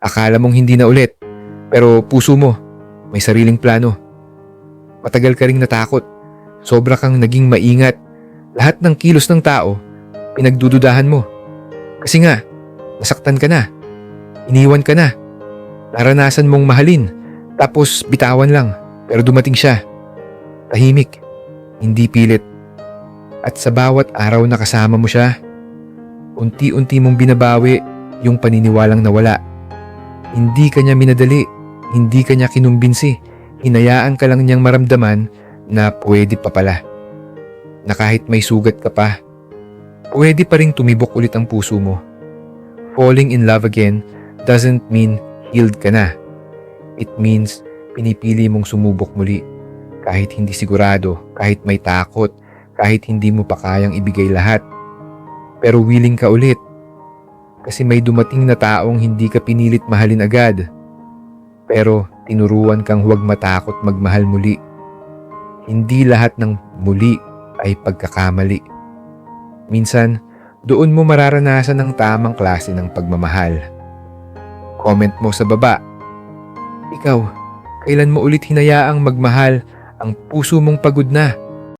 Akala mong hindi na ulit, pero puso mo, may sariling plano. Matagal ka ring natakot, sobra kang naging maingat. Lahat ng kilos ng tao, pinagdududahan mo. Kasi nga, nasaktan ka na, iniwan ka na, naranasan mong mahalin, tapos bitawan lang, pero dumating siya. Tahimik, hindi pilit. At sa bawat araw na kasama mo siya, unti-unti mong binabawi yung paniniwalang nawala. Hindi ka niya minadali, hindi ka niya kinumbinsi. Hinayaan ka lang niyang maramdaman na pwede pa pala. Na kahit may sugat ka pa, pwede pa ring tumibok ulit ang puso mo. Falling in love again doesn't mean healed ka na. It means pinipili mong sumubok muli. Kahit hindi sigurado, kahit may takot, kahit hindi mo pa kayang ibigay lahat. Pero willing ka ulit. Kasi may dumating na taong hindi ka pinilit mahalin agad. Pero tinuruan kang huwag matakot magmahal muli. Hindi lahat ng muli ay pagkakamali. Minsan, doon mo mararanasan ang tamang klase ng pagmamahal. Comment mo sa baba. Ikaw, kailan mo ulit hinayaang magmahal ang puso mong pagod na?